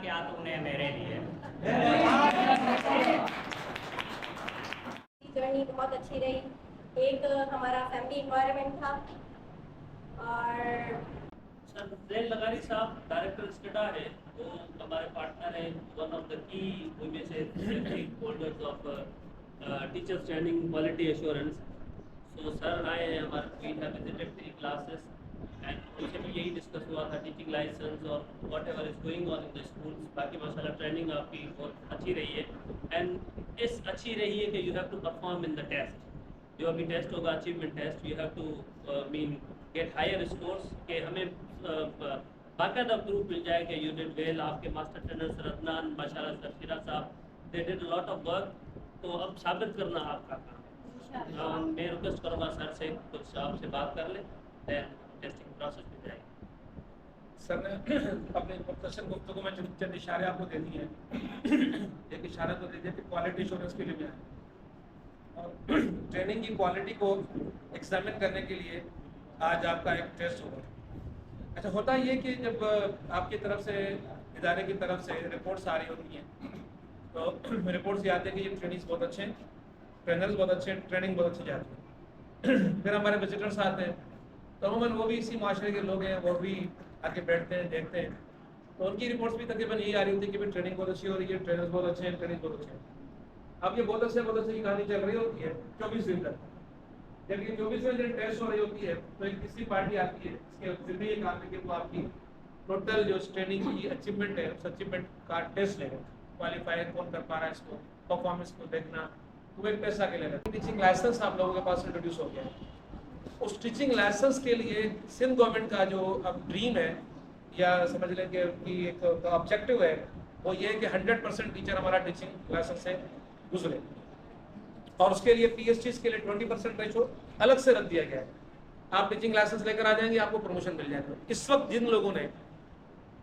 किया तूने मेरे लिए। जर्नी बहुत अच्छी रही। एक हमारा फैमिली इन्वायरमेंट था और सर जैन लगारी साहब डायरेक्टर स्टेटा है, वो हमारे पार्टनर हैं, one of the key women से holders of teachers training quality assurance. So sir आए हैं हमारे, we have visited 3 classes and उनसे भी यही डिस्कस हुआ था टीचिंग लाइसेंस और whatever is going on in the schools. बाकी माशाल्लाह ट्रेनिंग आपकी बहुत अच्छी रही है एंड इस अच्छी रही है कि you have to perform in the test. जो अभी टेस्ट होगा achievement test, you have to mean get higher scores कि हमें बाकायदा प्रूफ मिल जाए कि यू डिड वेल। आपके मास्टर ट्रेनर सर अदनान माशाल्लाह, सर शिरा साहब, they did lot of work. तो अब साबित करना आपका काम है। मैं रिक्वेस्ट करूँगा सर से कुछ आपसे बात कर ले, देन टेस्टिंग प्रोसेस में जाएगी। सर ने अपने मुख्तसर गुफ्तगू में चंद इशारे आपको दे दिए हैं। एक इशारा तो दे दिया कि क्वालिटी एश्योरेंस के लिए भी आए और ट्रेनिंग की क्वालिटी को एग्जामिन करने के लिए आज आपका एक टेस्ट होगा। अच्छा, होता ये कि जब आपकी तरफ से, इदारे की तरफ से रिपोर्ट्स आ रही होती हैं तो रिपोर्ट्स ये आते हैं कि ये ट्रेनिंग्स बहुत अच्छे हैं, ट्रेनर्स बहुत अच्छे हैं, ट्रेनिंग बहुत अच्छी जाती है। फिर हमारे विजिटर्स आते हैं तो अमूमन वो भी इसी माशरे के लोग हैं, वो भी आके बैठते हैं, देखते हैं, तो उनकी रिपोर्ट्स भी तकरीबन यही आ रही होती है कि भाई ट्रेनिंग बहुत अच्छी हो रही है, ट्रेनर्स बहुत अच्छे हैं, ट्रेनिंग बहुत अच्छे हैं। अब ये बहुत अच्छे की कहानी चल रही होती है 24 दिन तक। जब ये 24वें दिन टेस्ट हो रही होती है तो एक तीसरी पार्टी आती है, इसके जिम्मे ये काम है कि वो आपकी टोटल जो ट्रेनिंग की अचीवमेंट है उस अचीवमेंट का टेस्ट लेगा। क्वालिफाई कौन कर पा रहा है इसको, परफॉर्मेंस को देखना, तो एक टेस्ट आके लेगा। टीचिंग लाइसेंस आप लोगों के पास इंट्रोड्यूस हो गया है। उस टीचिंग लाइसेंस के लिए सिंध गवर्नमेंट का जो अब ड्रीम है या समझ लें कि एक ऑब्जेक्टिव है, वो ये है कि 100% टीचर हमारा टीचिंग लाइसेंस से गुजरे और उसके लिए पीएचडीज के लिए 20% रेशो अलग से रख दिया गया है। आप टीचिंग लाइसेंस लेकर आ जाएंगे, आपको प्रमोशन मिल जाएगा। इस वक्त जिन लोगों ने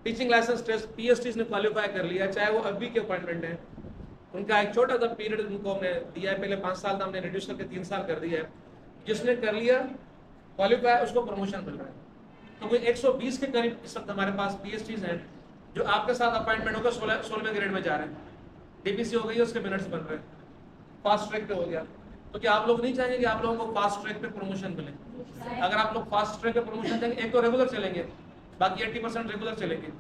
टीचिंग लाइसेंस टेस्ट पीएचडीज ने क्वालिफाई कर लिया, चाहे वो अभी के अपॉइंटमेंट है, उनका एक छोटा सा पीरियड उनको हमने दिया है। पहले 5 साल था, हमने रिड्यूस करके 3 साल कर दिया है। जिसने कर लिया क्वालिफाई, उसको प्रमोशन मिल रहा है। तो कोई 120 के करीब इस वक्त हमारे पास पीएचडीज हैं जो आपके साथ अपॉइंटमेंट होकर 16वें ग्रेड में जा रहे हैं। डीपीसी हो गई है, उसके मिनट्स बन रहे हैं, फास्ट ट्रैक पे हो गया। तो क्या आप लोग नहीं चाहेंगे कि आप लोगों को फास्ट ट्रैक पे प्रमोशन मिले? अगर आप लोग फास्ट ट्रैक पे प्रमोशन देंगे, एक तो रेगुलर चलेंगे, बाकी 80% रेगुलर चलेंगे,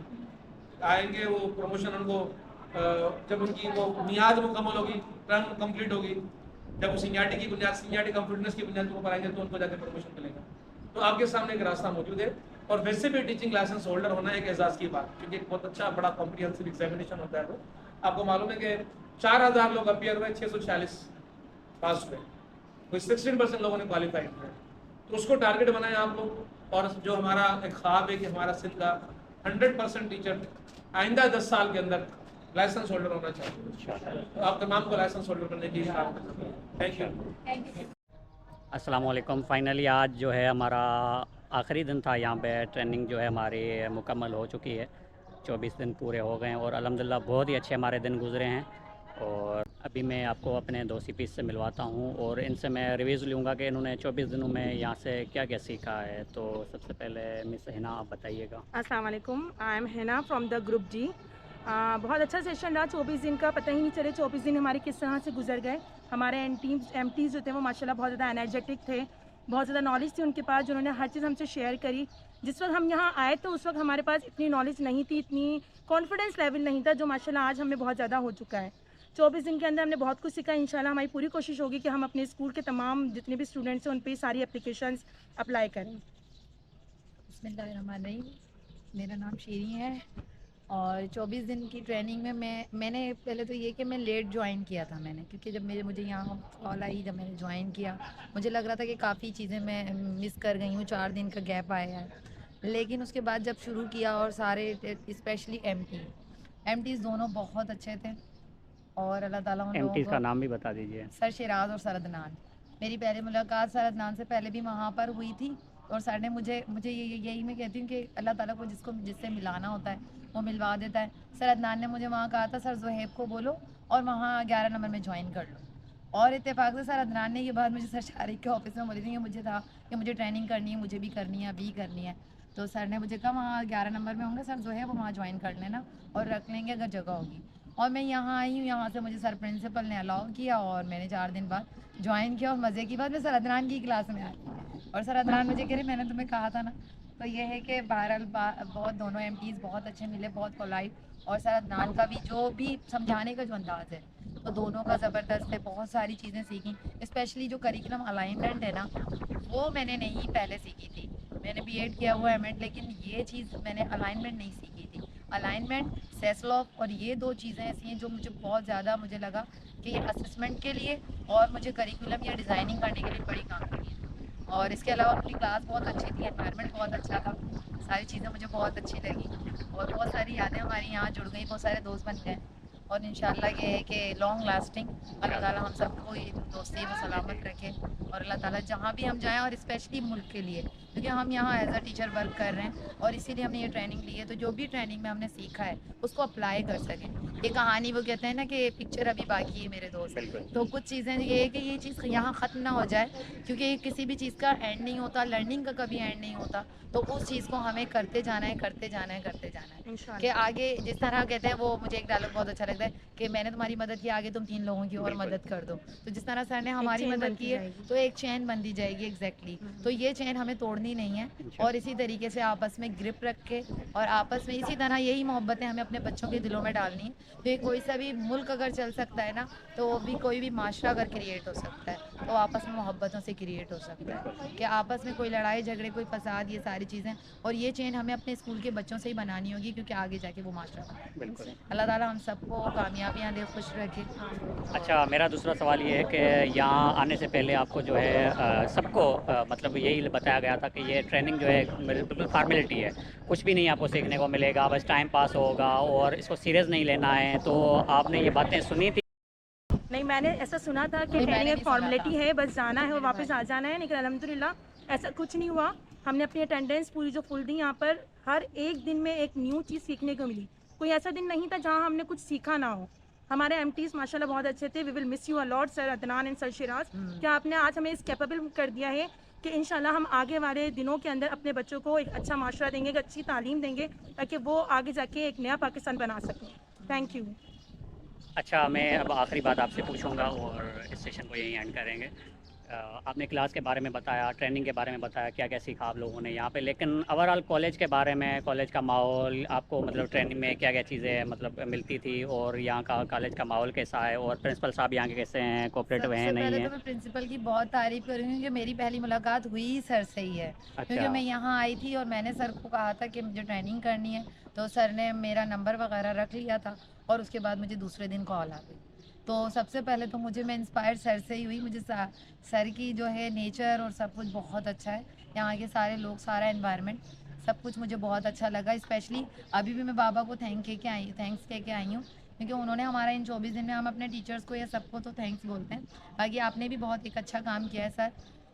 आएंगे वो प्रमोशन उनको जब उनकी वो मियाद मुकम्मल होगी, टर्म कंप्लीट होगी, जब वो सीनियरिटी की बुनियाद, सीनियरिटी कंप्लीटनेस की बुनियाद पर आएंगे तो उनको जाके प्रमोशन मिलेगा। तो आपके सामने एक रास्ता मौजूद है और वैसे भी टीचिंग लाइसेंस होल्डर होना एक एजाज़ की बात, क्योंकि एक बहुत अच्छा बड़ा कॉम्प्रिहेंसिव एग्जामिनेशन होता है। वो आपको मालूम है कि 4000 लोग अपियर हुए, 646 पास हुए, कोई 16% लोगों ने क्वालिफाई किया। तो उसको टारगेट बनाए आप लोग, और जो हमारा एक ख्वाब है कि हमारा सिंध का 100% टीचर आइंदा 10 साल के अंदर लाइसेंस होल्डर होना चाहिए। तो आप तमाम को लाइसेंस होल्डर करने की थैंक यू। अस्सलाम वालेकुम। फाइनली आज जो है हमारा आखिरी दिन था यहाँ पे। ट्रेनिंग जो है हमारी मुकम्मल हो चुकी है, 24 दिन पूरे हो गए हैं और अल्हम्दुलिल्लाह बहुत ही अच्छे हमारे दिन गुजरे हैं। और अभी मैं आपको अपने 2 सीपीज से मिलवाता हूँ और इनसे मैं रिव्यूज़ लूँगा कि इन्होंने 24 दिनों में यहाँ से क्या क्या सीखा है। तो सबसे पहले मिस हिना, आप बताइएगा। अस्सलाम वालेकुम, I am Hina from the group जी। बहुत अच्छा सेशन रहा। 24 दिन का पता ही नहीं चले 24 दिन हमारे किस तरह से गुजर गए। हमारे एमटीज़ जो थे वो माशाल्लाह बहुत ज़्यादा एनर्जेटिक थे, बहुत ज़्यादा नॉलेज थी उनके पास, जिन्होंने हर चीज़ हमसे शेयर करी। जिस वक्त हम यहाँ आए तो उस वक्त हमारे पास इतनी नॉलेज नहीं थी, इतनी कॉन्फिडेंस लेवल नहीं था, जो माशाल्लाह आज हमें बहुत ज़्यादा हो चुका है। 24 दिन के अंदर हमने बहुत कुछ सीखा। इंशाल्लाह हमारी पूरी कोशिश होगी कि हम अपने स्कूल के तमाम जितने भी स्टूडेंट्स हैं उन पर सारी एप्लीकेशंस अप्लाई करें। बिस्मिल्लाहिर्रहमानिर्रहीम, मेरा नाम शीरी है और 24 दिन की ट्रेनिंग में मैंने पहले तो ये कि मैं लेट ज्वाइन किया था मैंने, क्योंकि जब मुझे यहाँ कॉल आई, जब मैंने ज्वाइन किया मुझे लग रहा था कि काफ़ी चीज़ें मैं मिस कर गई हूँ, 4 दिन का गैप आया है। लेकिन उसके बाद जब शुरू किया और सारे स्पेशली एमटीज़ दोनों बहुत अच्छे थे और अल्लाह ताला उन लोगों एमटीज़ का नाम भी बता दीजिए। सर शिराज और सर अदनान। मेरी पहली मुलाकात सर अदनान से पहले भी वहाँ पर हुई थी और सर ने मुझे यही मैं कहती हूँ कि अल्लाह ताला को जिससे मिलाना होता है वो मिलवा देता है। सर अदनान ने मुझे वहाँ कहा था, सर ज़ुहैब को बोलो और वहाँ 11 नंबर में ज्वाइन कर लो। और इत्तेफाक से सर अदनान ने ये बात मुझे सर शारिक के ऑफिस में बोली थी कि मुझे था कि मुझे ट्रेनिंग करनी है, मुझे भी करनी है, अभी करनी है। तो सर ने मुझे कहा वहाँ 11 नंबर में होंगे सर जो है वो वहाँ ज्वाइन कर लेना और रख लेंगे अगर जगह होगी। और मैं यहाँ आई हूँ, यहाँ से मुझे सर प्रिंसिपल ने अलाउ किया और मैंने 4 दिन बाद ज्वाइन किया। और मज़े की बात मैं सर अदनान की क्लास में आई और सर अदनान मुझे कह रहे मैंने तुम्हें कहा था ना। तो ये है कि बहरहाल बहुत दोनों एमटीज़ बहुत अच्छे मिले, बहुत पोलाइट, और सर अदनान का भी जो भी समझाने का जो अंदाज़ है तो दोनों का ज़बरदस्त है। बहुत सारी चीज़ें सीखी, स्पेशली जो करिकुलम अलाइनमेंट है ना वो मैंने नहीं पहले सीखी थी। मैंने बीएड किया हुआ है एमएड, लेकिन ये चीज़ मैंने अलाइनमेंट नहीं सीखी थी। अलाइनमेंट, सेसलॉफ और ये 2 चीज़ें ऐसी हैं जो मुझे बहुत ज़्यादा मुझे लगा कि ये असेसमेंट के लिए और मुझे करिकुलम या डिज़ाइनिंग करने के लिए बड़ी काम की है। और इसके अलावा अपनी क्लास बहुत अच्छी थी, एनवायरनमेंट बहुत अच्छा था, सारी चीज़ें मुझे बहुत अच्छी लगी और बहुत सारी यादें हमारी यहाँ जुड़ गई, बहुत सारे दोस्त बन गए। और इंशाल्लाह ये है कि लॉन्ग लास्टिंग अल्लाह ताला हम सबको ये दोस्ती में सलामत रखे और अल्लाह ताला जहाँ भी हम जाएं, और स्पेशली मुल्क के लिए, क्योंकि हम यहाँ एज अ टीचर वर्क कर रहे हैं और इसीलिए हमने ये ट्रेनिंग ली है। तो जो भी ट्रेनिंग में हमने सीखा है उसको अप्लाई कर सकें। ये कहानी वो कहते हैं ना कि पिक्चर अभी बाकी है मेरे दोस्त, तो कुछ चीज़ें ये है कि ये चीज़ यहाँ ख़त्म ना हो जाए, क्योंकि किसी भी चीज़ का एंड नहीं होता, लर्निंग का कभी एंड नहीं होता। तो उस चीज़ को हमें करते जाना है, करते जाना है, करते जाना है इंशाल्लाह। कि आगे जिस तरह कहते हैं वो, मुझे एक डायलॉग बहुत अच्छा लगता है कि मैंने तुम्हारी मदद की, आगे तुम 3 लोगों की और मदद कर दो। तो जिस तरह सर ने हमारी चेन मदद बनती की है जाएगी। तो एक चेन बनती जाएगी। एग्जैक्टली तो ये चेन हमें तोड़नी नहीं है और इसी तरीके से आपस में ग्रिप रख के और आपस में इसी तरह यही मोहब्बतें हमें अपने बच्चों के दिलों में डालनी है। तो ये कोई सा भी मुल्क अगर चल सकता है ना, तो वो भी कोई भी माशरा अगर क्रिएट हो सकता है तो आपस में मोहब्बतों से क्रिएट हो सकता है कि आपस में कोई लड़ाई झगड़े, कोई फसाद, ये सारी चीज़ें। और ये चेन हमें अपने स्कूल के बच्चों से ही बनानी होगी, क्योंकि आगे जाके वो माशरा बने। बिल्कुल। अल्लाह ताला हम सबको कामयाबियाँ दे, खुश रखे। अच्छा, मेरा दूसरा सवाल ये है कि यहाँ आने से पहले आपको जो है सबको मतलब यही बताया गया था कि ये ट्रेनिंग जो है बिल्कुल फॉर्मेलिटी है, कुछ भी नहीं आपको सीखने को मिलेगा, बस टाइम पास होगा और इसको सीरियस नहीं लेना है। तो आपने ये बातें सुनी थी? नहीं, मैंने ऐसा सुना था कि नहीं, मैंने ट्रेनिंग एक भी सुना फॉर्मेलिटी था। है, बस जाना है और वापस आ जाना है, लेकिन अल्हम्दुलिल्लाह ऐसा कुछ नहीं हुआ। हमने अपनी अटेंडेंस पूरी जो फुल दी, यहाँ पर हर एक दिन में एक न्यू चीज़ सीखने को मिली। कोई ऐसा दिन नहीं था जहाँ हमने कुछ सीखा ना हो। हमारे एमटीज़ माशाल्लाह बहुत अच्छे थे। We will miss you a lot sir Adnan and sir Shiraz, कि आपने आज हमें इस कैपेबल कर दिया है कि इंशाल्लाह हम आगे वाले दिनों के अंदर अपने बच्चों को एक अच्छा माशरा देंगे, एक अच्छी तालीम देंगे, ताकि वो आगे जाके एक नया पाकिस्तान बना सकें। Thank you. अच्छा, मैं अब आखिरी बात आपसे पूछूंगा और इस सेशन को यहीं एंड करेंगे। आपने क्लास के बारे में बताया, ट्रेनिंग के बारे में बताया, क्या क्या सीखा आप लोगों ने यहाँ पे, लेकिन ओवरऑल कॉलेज के बारे में, कॉलेज का माहौल आपको मतलब ट्रेनिंग में क्या क्या चीज़ें मतलब मिलती थी और यहाँ का कॉलेज का माहौल कैसा है और प्रिंसिपल साहब यहाँ के कैसे हैं, कोऑपरेटिव हैं सबसे नहीं पहले हैं? तो मैं प्रिंसिपल की बहुत तारीफ करूँगी कि मेरी पहली मुलाकात हुई सर से ही है। क्योंकि मैं यहाँ आई थी और मैंने सर को कहा था कि मुझे ट्रेनिंग करनी है, तो सर ने मेरा नंबर वगैरह रख लिया था और उसके बाद मुझे दूसरे दिन कॉल आ गई। तो सबसे पहले तो मैं इंस्पायर सर से ही हुई। मुझे सर की जो है नेचर और सब कुछ बहुत अच्छा है, यहाँ के सारे लोग, सारा एनवायरनमेंट, सब कुछ मुझे बहुत अच्छा लगा। स्पेशली अभी भी मैं बाबा को थैंक्स कह के आई हूँ, क्योंकि उन्होंने हमारा इन 24 दिन में, हम अपने टीचर्स को या सबको तो थैंक्स बोलते हैं, बाकी आपने भी बहुत एक अच्छा काम किया है सर,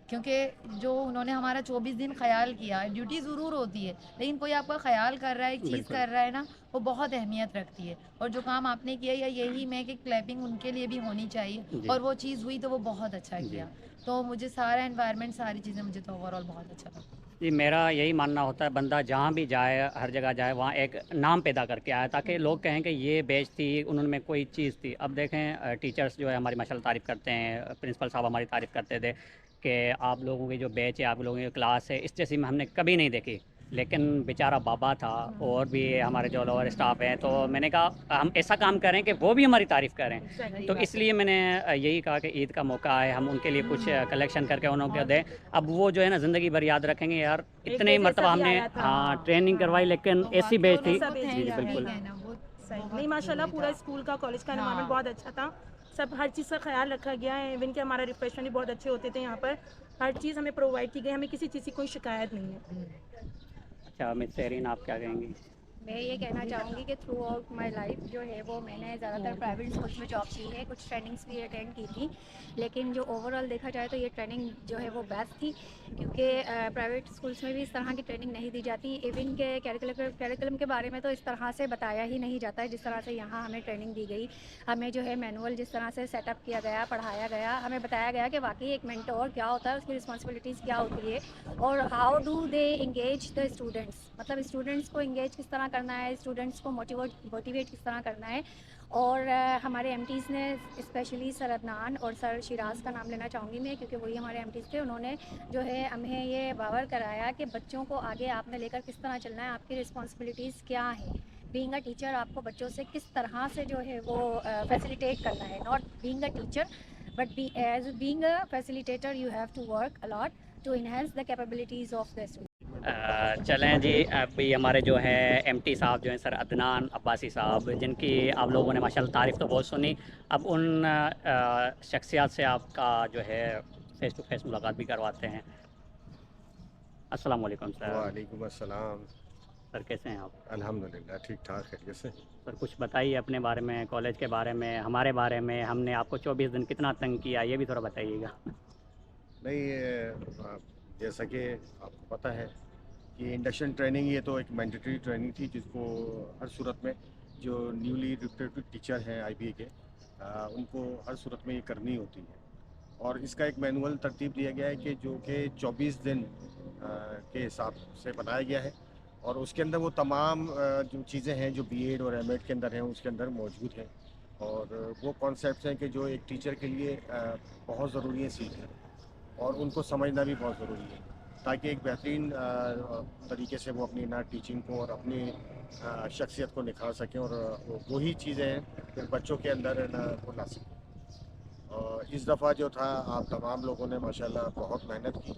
क्योंकि जो उन्होंने हमारा 24 दिन ख्याल किया। ड्यूटी ज़रूर होती है, लेकिन कोई आपका ख्याल कर रहा है, एक चीज़ बिल्कुल। कर रहा है ना, वो बहुत अहमियत रखती है। और जो काम आपने किया, या यही मैं कि क्लैपिंग उनके लिए भी होनी चाहिए, जी। और वो चीज़ हुई तो वो बहुत अच्छा जी। किया। तो मुझे सारा एनवायरनमेंट, सारी चीज़ें मुझे तो ओवरऑल बहुत अच्छा लगा। जी, मेरा यही मानना होता है बंदा जहाँ भी जाए, हर जगह जाए, वहाँ एक नाम पैदा करके आए, ताकि लोग कहें कि ये बैच थी, उन्होंने कोई चीज़ थी। अब देखें टीचर्स जो है हमारी माशाल्लाह तारीफ़ करते हैं, प्रिंसिपल साहब हमारी तारीफ़ करते थे कि आप लोगों की जो बैच है, आप लोगों की क्लास है, इस जैसी में हमने कभी नहीं देखी। लेकिन बेचारा बाबा था और भी हमारे जो लोअर स्टाफ हैं, तो मैंने कहा हम ऐसा काम करें कि वो भी हमारी तारीफ़ करें। सही तो बात इसलिए मैंने यही कहा कि ईद का मौका है, हम उनके लिए कुछ कलेक्शन करके उन्हों को दें। अब वो जो है ना ज़िंदगी भर याद रखेंगे, यार इतने बैच मतलब ऐसा भी हमने आया था। हाँ ट्रेनिंग करवाई, लेकिन तो ऐसी वाकई बैच उन्हें थी। सब जी, thanks बिल्कुल। है ना, वो सही बहुत नहीं, माशाल्लाह जरूरी पूरा था। स्कूल का, कॉलेज का एनवायरनमेंट हाँ। बहुत अच्छा था। सब हर चीज़ का ख्याल रखा गया है। इवन कि हमारा रिफ्रेशमेंट भी बहुत अच्छे होते थे यहाँ पर, हर चीज़ हमें प्रोवाइड की गई, हमें किसी चीज़ की कोई शिकायत नहीं है। अच्छा, मिस सेरीन आप क्या कहेंगी? मैं ये कहना चाहूँगी कि थ्रू आउट माई लाइफ जो है वो मैंने ज़्यादातर प्राइवेट स्कूल्स में जॉब की है, कुछ ट्रेनिंग्स भी अटेंड की थी, लेकिन जो ओवरऑल देखा जाए तो ये ट्रेनिंग जो है वो बेस्ट थी, क्योंकि प्राइवेट स्कूल्स में भी इस तरह की ट्रेनिंग नहीं दी जाती। इवन के कैरिकुलम के बारे में तो इस तरह से बताया ही नहीं जाता है जिस तरह से यहाँ हमें ट्रेनिंग दी गई। हमें जो है मैनुअल जिस तरह से सेटअप किया गया, पढ़ाया गया, हमें बताया गया कि वाकई एक मेंटोर क्या होता है, उसकी रिस्पॉन्सिबिलिटीज़ क्या होती है, और how do they engage the students, मतलब स्टूडेंट्स को इंगेज किस तरह करना है, स्टूडेंट्स को मोटिवेट किस तरह करना है। और हमारे एमटीज़ ने स्पेशली सर अदनान और सर शिराज का नाम लेना चाहूँगी मैं, क्योंकि वही हमारे एमटीज़ थे। उन्होंने जो है हमें ये बावर कराया कि बच्चों को आगे आपने लेकर किस तरह चलना है, आपकी रिस्पॉन्सिबिलिटीज़ क्या है। बीइंग अ टीचर आपको बच्चों से किस तरह से जो है वो फैसिलिटेट करना है, not being a teacher but as being a facilitator you have to work a lot to enhance the capabilities of the student. चलें जी, अभी हमारे जो है एमटी साहब जो हैं सर अदनान अब्बासी साहब, जिनकी आप लोगों ने माशाल्लाह तारीफ़ तो बहुत सुनी, अब उन शख्सियत से आपका जो है फ़ेस टू फेस मुलाकात भी करवाते हैं। अस्सलाम वालेकुम सर। वालेकुम अस्सलाम। सर कैसे हैं आप? अल्हम्दुलिल्लाह ठीक ठाक खैरियत से। सर कुछ बताइए अपने बारे में, कॉलेज के बारे में, हमारे बारे में। हमने आपको 24 दिन कितना तंग किया, ये भी थोड़ा बताइएगा। नहीं जैसा कि आपको पता है कि इंडक्शन ट्रेनिंग ये तो एक मैंडेटरी ट्रेनिंग थी, जिसको हर सूरत में जो न्यूली रिक्रूटेड टीचर हैं आईबीए के उनको हर सूरत में ये करनी होती है। और इसका एक मैनुअल तरतीब दिया गया है कि जो कि 24 दिन के हिसाब से बनाया गया है, और उसके अंदर वो तमाम जो चीज़ें हैं जो बीएड और एमएड के अंदर हैं उसके अंदर मौजूद हैं, और वो कॉन्सेप्ट्स हैं कि जो एक टीचर के लिए बहुत ज़रूरी है सीखना, और उनको समझना भी बहुत ज़रूरी है, ताकि एक बेहतरीन तरीके से वो अपनी ना टीचिंग को और अपनी शख्सियत को निखार सकें, और वही चीज़ें फिर बच्चों के अंदर ना वो ला सकें। इस दफ़ा जो था आप तमाम लोगों ने माशाल्लाह बहुत मेहनत की,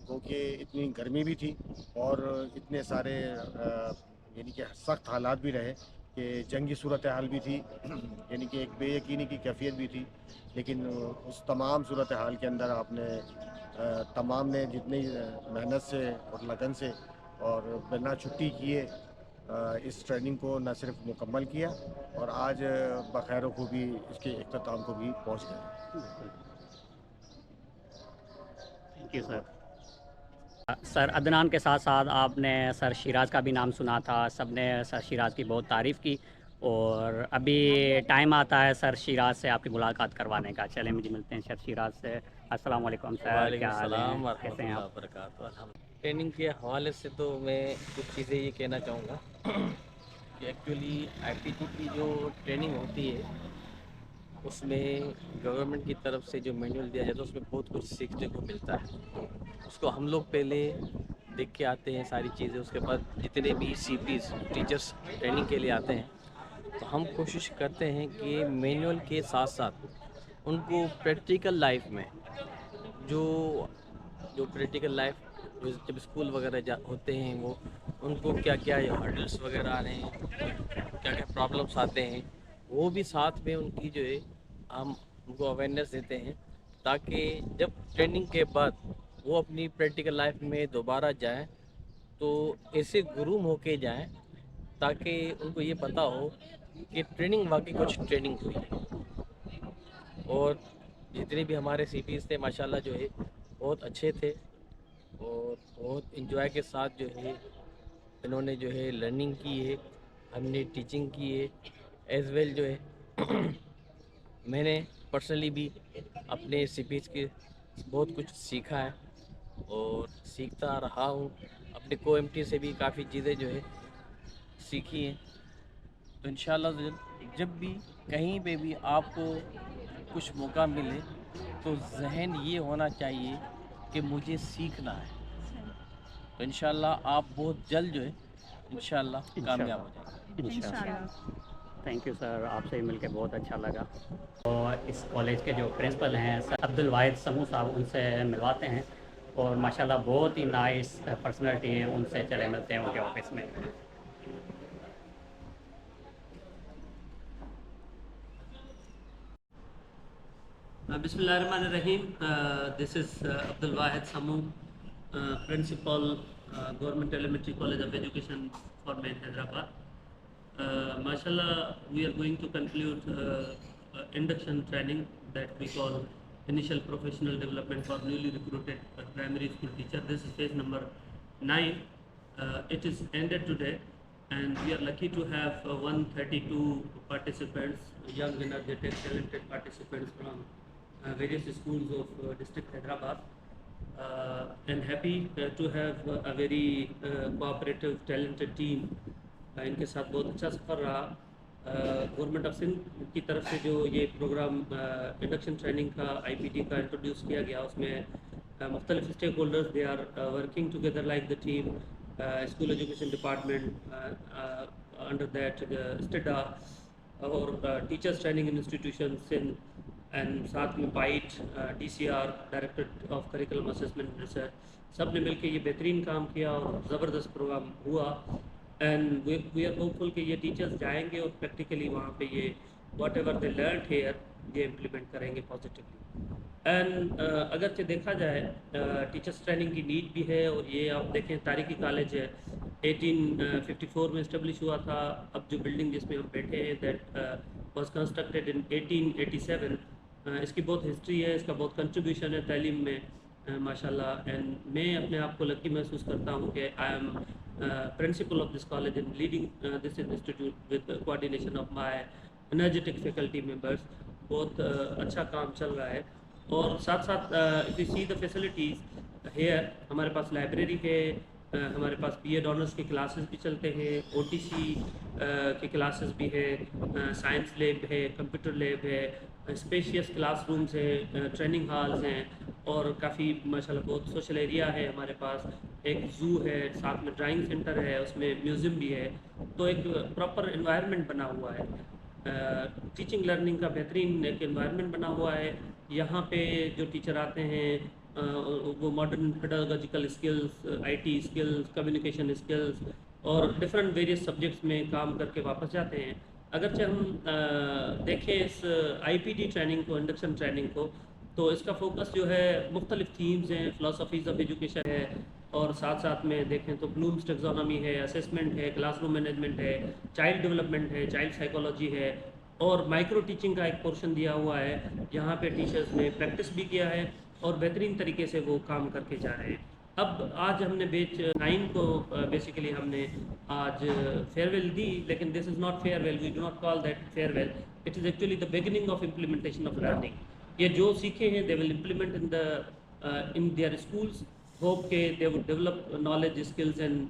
क्योंकि इतनी गर्मी भी थी और इतने सारे यानी कि सख्त हालात भी रहे कि जंगी सूरत हाल भी थी यानी कि एक बेयकीनी की कैफियत भी थी। लेकिन उस तमाम सूरत हाल के अंदर आपने तमाम ने जितनी मेहनत से और लगन से और बिना छुट्टी किए इस ट्रेनिंग को न सिर्फ मुकम्मल किया, और आज बखैर को भी इसके इख्तिताम को भी पहुंच गए। Thank you sir. Sir Adnan के साथ साथ आपने सर शिराज का भी नाम सुना था, सब ने सर शिराज की बहुत तारीफ़ की, और अभी टाइम आता है सर शिराज से आपकी मुलाकात करवाने का। चलें मुझे मिलते हैं सर शिराज से। अस्सलाम वालेकुम सर, क्या हाल है, कैसे हैं आप? ट्रेनिंग के हवाले से तो मैं कुछ चीज़ें ये कहना चाहूँगा कि एक्चुअली आईपीजी की जो ट्रेनिंग होती है उसमें गवर्नमेंट की तरफ से जो मैनुअल दिया जाता है उसमें बहुत कुछ सीखने को मिलता है। उसको हम लोग पहले देख के आते हैं सारी चीज़ें, उसके बाद जितने भी सीपीज टीचर्स ट्रेनिंग के लिए आते हैं तो हम कोशिश करते हैं कि मैनुअल के साथ साथ उनको प्रैक्टिकल लाइफ में जो प्रैक्टिकल लाइफ जब स्कूल वगैरह होते हैं वो उनको क्या क्या हर्डल्स वगैरह आ रहे हैं, क्या क्या प्रॉब्लम्स आते हैं, वो भी साथ में उनकी जो है हम उनको अवेयरनेस देते हैं, ताकि जब ट्रेनिंग के बाद वो अपनी प्रैक्टिकल लाइफ में दोबारा जाएं तो ऐसे ग्रूम होके जाएं ताकि उनको ये पता हो कि ट्रेनिंग वाकई कुछ ट्रेनिंग हुई है। और जितने भी हमारे सीपीज थे माशाल्लाह जो है बहुत अच्छे थे और बहुत इंजॉय के साथ जो है इन्होंने जो है लर्निंग की है, हमने टीचिंग की है एज़ वेल जो है मैंने पर्सनली भी अपने सीपीज के बहुत कुछ सीखा है और सीखता रहा हूँ। अपने को एमटी से भी काफ़ी चीज़ें जो है सीखी हैं। तो इंशाल्लाह जब भी कहीं पे भी आपको कुछ मौका मिले तो जहन ये होना चाहिए कि मुझे सीखना है, तो इंशाल्लाह आप बहुत जल्द जो है इंशाल्लाह कामयाब हो जाएंगे इंशाल्लाह। थैंक यू सर, आपसे मिलकर बहुत अच्छा लगा। और इस कॉलेज के जो प्रिंसिपल हैं सर अब्दुल वाहिद समू साहब, उनसे मिलवाते हैं, और माशाल्लाह बहुत ही नाइस पर्सनैलिटी है, उनसे चले मिलते हैं उनके ऑफिस में। Bismillahirrahmanirrahim. This is Abdul Wahid Samu, Principal, Government Elementary College of Education for Main Hyderabad. mashallah, we are going to conclude induction training that we call initial professional development for newly recruited primary school teacher. This is phase number 9. It is ended today, and we are lucky to have 132 participants, young, energetic, talented participants from various schools of district Hyderabad. And happy to have a very cooperative, talented team. इनके साथ बहुत अच्छा सफ़र रहा. Government of Sindh की तरफ से जो ये प्रोग्राम इंडक्शन ट्रेनिंग का IPT का इंट्रोड्यूस किया गया, उसमें मुख्तलिफ stake holders they are working together like the team, school education department, under that STEDA और teachers training institution Sindh, and साथ में बाइट, DCR director of curriculum assessment research, सब ने मिलकर ये बेहतरीन काम किया और ज़बरदस्त प्रोग्राम हुआ. एंड वी आर होपफुल कि ये टीचर्स जाएंगे और प्रैक्टिकली वहाँ पे ये whatever they learn here ये इम्प्लीमेंट करेंगे पॉजिटिवली. एंड अगरचे देखा जाए टीचर्स ट्रेनिंग की नीड भी है, और ये आप देखें तारीखी कॉलेज है, 1854 में इस्टेब्लिश हुआ था. अब जो बिल्डिंग जिसमें हम बैठे हैं दैट वाज कंस्ट्रक्टेड इन 1887. इसकी बहुत हिस्ट्री है, इसका बहुत कंट्रीब्यूशन है तालीम में माशाल्लाह. एंड मैं अपने आप को लकी महसूस करता हूँ कि I am principal of this college and leading this institute with the coordination of my energetic faculty members. बहुत अच्छा काम चल रहा है. और साथ साथ if you see the facilities here, हमारे पास लाइब्रेरी है, हमारे पास B.Ed ऑनर्स के क्लासेस भी चलते हैं, OTC के क्लासेस भी है, साइंस लैब है, कंप्यूटर लैब है, स्पेशियस क्लासरूम्स हैं, ट्रेनिंग हॉल्स हैं, और काफ़ी माशाल्लाह बहुत सोशल एरिया है हमारे पास. एक ज़ू है, साथ में ड्राइंग सेंटर है, उसमें म्यूज़ियम भी है. तो एक प्रॉपर एनवायरनमेंट बना हुआ है, टीचिंग लर्निंग का बेहतरीन एक एनवायरनमेंट बना हुआ है. यहाँ पे जो टीचर आते हैं वो modern pedagogical skills, IT skills, communication skills और डिफरेंट वेरियस सब्जेक्ट्स में काम करके वापस जाते हैं. अगरचे हम देखें इस IPT ट्रेनिंग को, इंडक्शन ट्रेनिंग को, तो इसका फोकस जो है मुख्तलिफ थीम्स हैं, फ़िलासफ़ीज़ ऑफ एजुकेशन है, और साथ साथ में देखें तो ब्लूम्स टेक्सोनॉमी है, असेसमेंट है, क्लासरूम मैनेजमेंट है, चाइल्ड डेवलपमेंट है, चाइल्ड साइकोलॉजी है, और माइक्रो टीचिंग का एक पोर्शन दिया हुआ है. यहाँ पे टीचर्स ने प्रैक्टिस भी किया है और बेहतरीन तरीके से वो काम करके जा रहे हैं. अब आज हमने बैच 9 को बेसिकली हमने आज फेयरवेल दी, लेकिन this is not farewell, we do not call that farewell, it is actually the beginning of implementation of learning. ये जो सीखे हैं they will implement in their schools. Hope के they would develop knowledge, skills and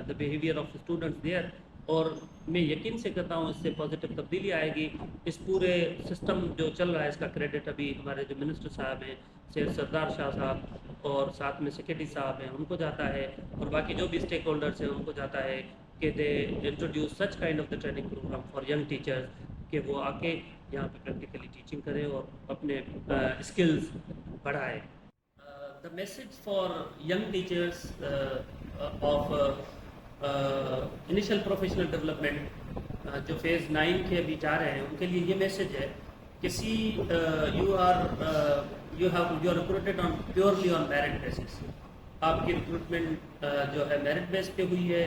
the behaviour of students there. और मैं यकीन से कहता हूँ इससे पॉजिटिव तब्दीली आएगी. इस पूरे सिस्टम जो चल रहा है इसका क्रेडिट अभी हमारे जो मिनिस्टर साहब हैं, सैयद सरदार शाह साहब, और साथ में सेक्रेटरी साहब हैं, उनको जाता है, और बाकी जो भी स्टेक होल्डर्स हैं उनको जाता है कि they introduce such kind of the training program for young teachers, कि वो आके यहाँ पे प्रैक्टिकली टीचिंग करें और अपने स्किल्स बढ़ाएं. The message for young teachers of initial professional development जो फेज़ 9 के अभी जा रहे हैं उनके लिए ये मैसेज है कि you are recruited on purely on merit basis. आपकी रिक्रूटमेंट जो है मेरिट बेस पे हुई है.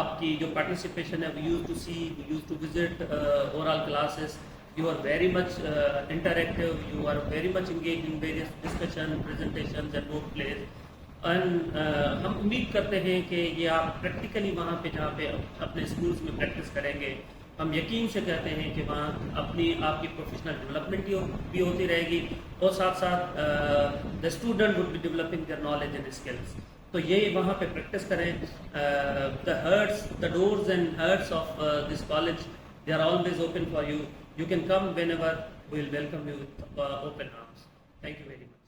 आपकी जो पार्टिसिपेशन है, we used to visit oral classes. You are very much interactive, you are very much engaged in various discussion, presentations and work plays. And हम उम्मीद करते हैं कि ये आप प्रैक्टिकली वहाँ पे जहाँ पे अपने स्कूल्स में प्रैक्टिस करेंगे, हम यकीन से कहते हैं कि वहाँ आपकी प्रोफेशनल डेवलपमेंट भी होती रहेगी, और साथ साथ the student would be developing their knowledge and skills. तो ये वहाँ पे प्रैक्टिस करें. The doors and hearts of this college, they are always open for you. You can come whenever. We will welcome you with open arms. Thank you very much.